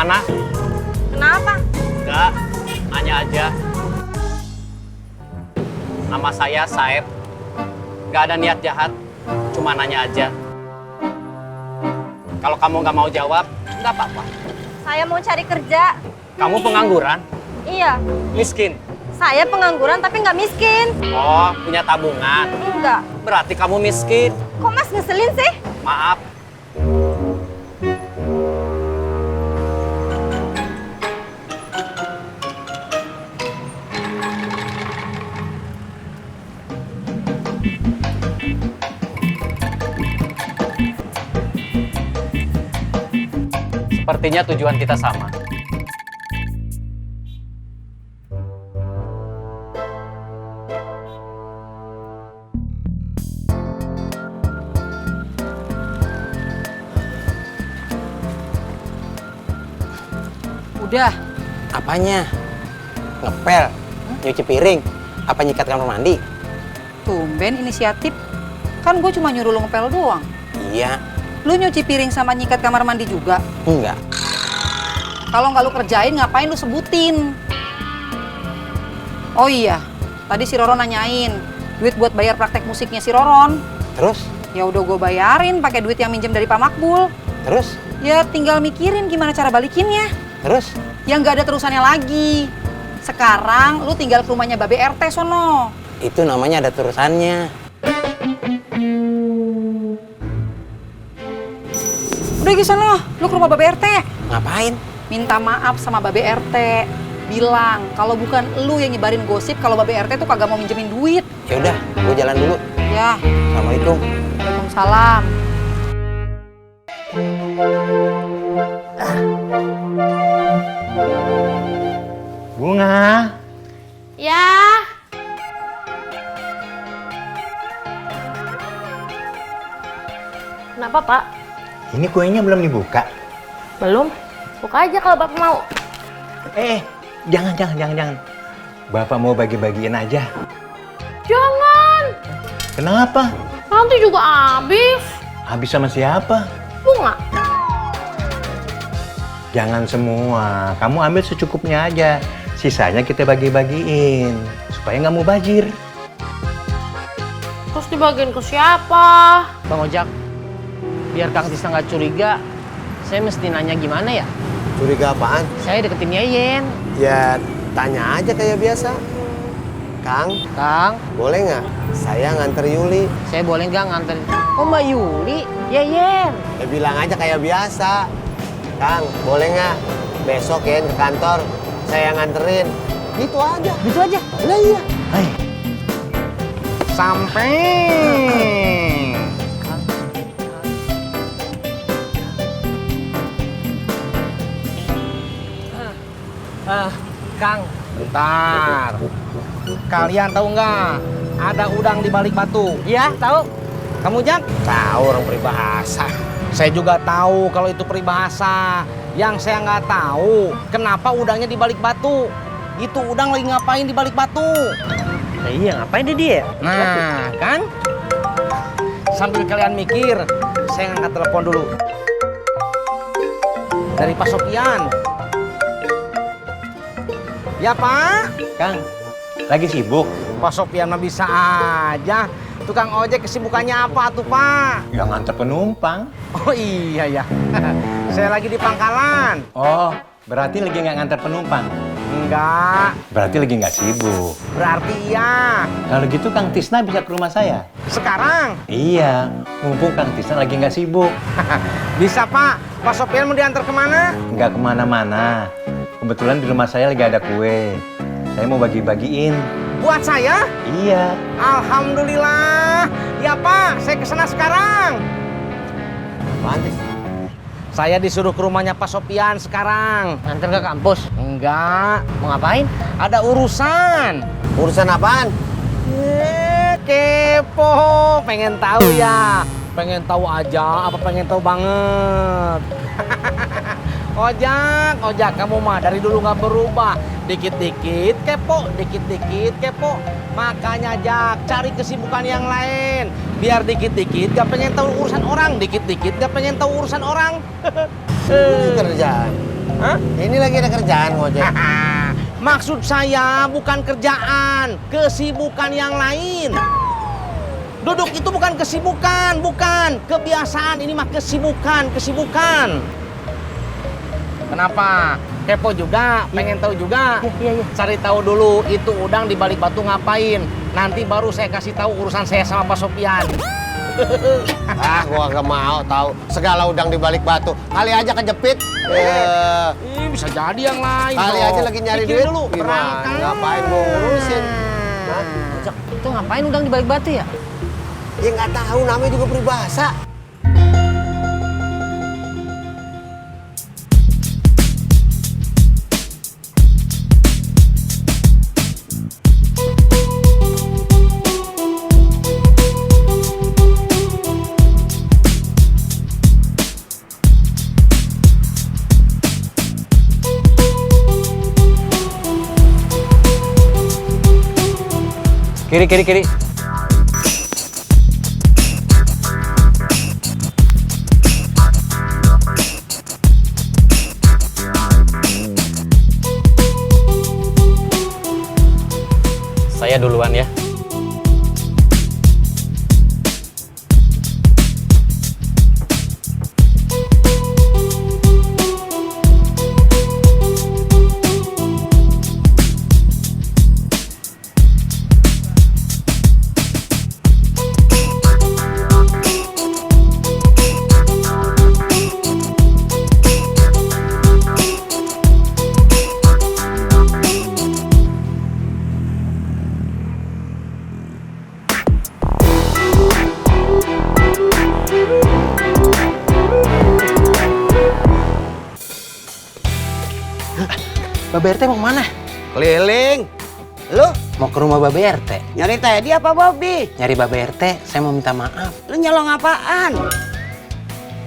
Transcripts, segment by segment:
sana. Kenapa? Enggak, nanya aja. Nama saya Saeb. Nggak ada niat jahat, cuma nanya aja. Kalau kamu nggak mau jawab, nggak apa-apa. Saya mau cari kerja. Kamu pengangguran, Iya, miskin. saya pengangguran tapi nggak miskin. Oh, punya tabungan. Enggak. Berarti kamu miskin. Kok Mas ngeselin sih? Maaf. Sepertinya tujuan kita sama. Udah. Apanya? Ngepel? Nyuci piring? Apa nyikat kamar mandi? Tumben inisiatif. Kan gue cuma nyuruh lo ngepel doang. Iya. Lu nyuci piring sama nyikat kamar mandi juga? Enggak. Kalau nggak lu kerjain, ngapain lu sebutin? Oh iya, tadi si Roron nanyain duit buat bayar praktek musiknya si Roron. Terus? Ya udah gue bayarin pakai duit yang minjem dari Pak Makbul. Terus? Ya tinggal mikirin gimana cara balikinnya. Terus? Ya nggak ada terusannya lagi. Sekarang lu tinggal ke rumahnya Babe RT sono. Itu namanya ada terusannya. Udah ke sono, lu ke rumah Babe RT. Ngapain? Minta maaf sama Babe RT. Bilang kalau bukan lu yang nyebarin gosip kalau Babe RT tuh kagak mau minjemin duit. Ya udah, gue jalan dulu. Ya, Assalamualaikum. Waalaikumsalam. Bunga, Ya. Kenapa, Pak? ini kuenya belum dibuka. Belum. Buka aja kalau Bapak mau. Jangan. Bapak mau bagi-bagiin aja. Jangan. Kenapa? Nanti juga habis. Habis sama siapa? Bunga. Jangan semua. Kamu ambil secukupnya aja. Sisanya kita bagi-bagiin. Supaya nggak mubazir. Terus dibagiin ke siapa? Bang Ojak, biar Kang Tisna nggak curiga, saya mesti nanya gimana ya? Curiga apaan? Saya deketin Yeyen. Ya tanya aja kayak biasa. Kang, Kang, boleh nggak? Saya nganter Yuli. saya boleh nggak nganterin? Oh Mbak Yuli, Yeyen. Ya bilang aja kayak biasa. Kang, boleh nggak? Besok ya ke kantor. Saya nganterin. Gitu aja. Gitu aja. Lah iya. Hai. Sampai. Kang, bentar. Kalian tahu nggak? Ada udang di balik batu. Iya, tahu. Kamu Jak? Tahu orang peribahasa. Saya juga tahu kalau itu peribahasa. Yang saya nggak tahu, kenapa udangnya di balik batu? Itu udang lagi ngapain di balik batu? Nah, iya, ngapain dia? Nah, kan? Sambil kalian mikir, saya ngangkat telepon dulu. Dari Pak Sopian. Ya Pak? Kang, lagi sibuk? Pak Sopian mah bisa aja. Tukang ojek kesibukannya apa tuh Pak? Ya nganter penumpang. Oh iya ya. Saya lagi di pangkalan. Oh, berarti lagi nggak nganter penumpang? Enggak. Berarti lagi nggak sibuk. Berarti iya. Kalau gitu Kang Tisna bisa ke rumah saya? Sekarang? Iya, mumpung Kang Tisna lagi nggak sibuk. Bisa Pak. Pak Sopian mau diantar kemana? Nggak kemana-mana. Kebetulan di rumah saya lagi ada kue. Saya mau bagi-bagiin. Buat saya? Iya. Alhamdulillah. Ya Pak, saya kesana sekarang. Pantes. Saya disuruh ke rumahnya Pak Sopian sekarang. Nganter ke kampus. Enggak. Mau ngapain? Ada urusan. Urusan apaan? Kepo. Pengen tahu ya? Pengen tahu aja apa pengen tahu banget? Ojak, kamu mah dari dulu nggak berubah. Dikit-dikit kepo, dikit-dikit kepo. Makanya Jak, cari kesibukan yang lain. Biar dikit-dikit gak pengen tahu urusan orang, dikit-dikit gak pengen tahu urusan orang. Ini kerjaan. Hah? Ini lagi ada kerjaan ngojek. Maksud saya bukan kerjaan, kesibukan yang lain. Duduk itu bukan kesibukan, bukan kebiasaan. Ini mah kesibukan. Kenapa? Kepo juga, pengen tahu juga. Iya. Cari tahu dulu itu udang di balik batu ngapain. Nanti baru saya kasih tahu urusan saya sama Pak Sopian. Ah, gua gak mau tahu segala udang di balik batu. Kali aja kejepit. Bisa jadi yang lain. Kali dong. aja lagi nyari Pikir duit. dulu, Gimana? berangkat. Ngapain gua ngurusin? Hah? Itu ngapain udang di balik batu ya? Ya nggak tahu, namanya juga peribahasa. Kiri. Saya duluan ya. Babe RT mau mana? Keliling. Lu Mau ke rumah Babe RT. nyari Teddy apa Bobby? Nyari Babe RT, saya mau minta maaf. Lu nyolong apaan?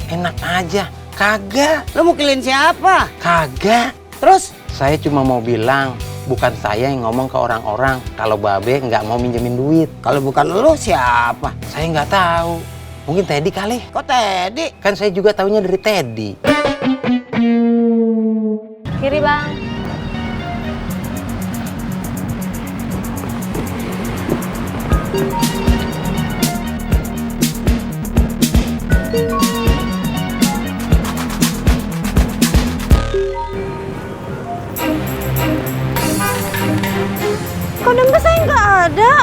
Enak aja. Kagak. Lu mau keliling siapa? Kagak. Terus? Saya cuma mau bilang, bukan saya yang ngomong ke orang-orang kalau Babe nggak mau minjemin duit. Kalau bukan lu siapa? Saya nggak tahu. Mungkin Teddy kali. Kok Teddy? Kan saya juga taunya dari Teddy. Kiri, Bang. Kok dompet saya nggak ada?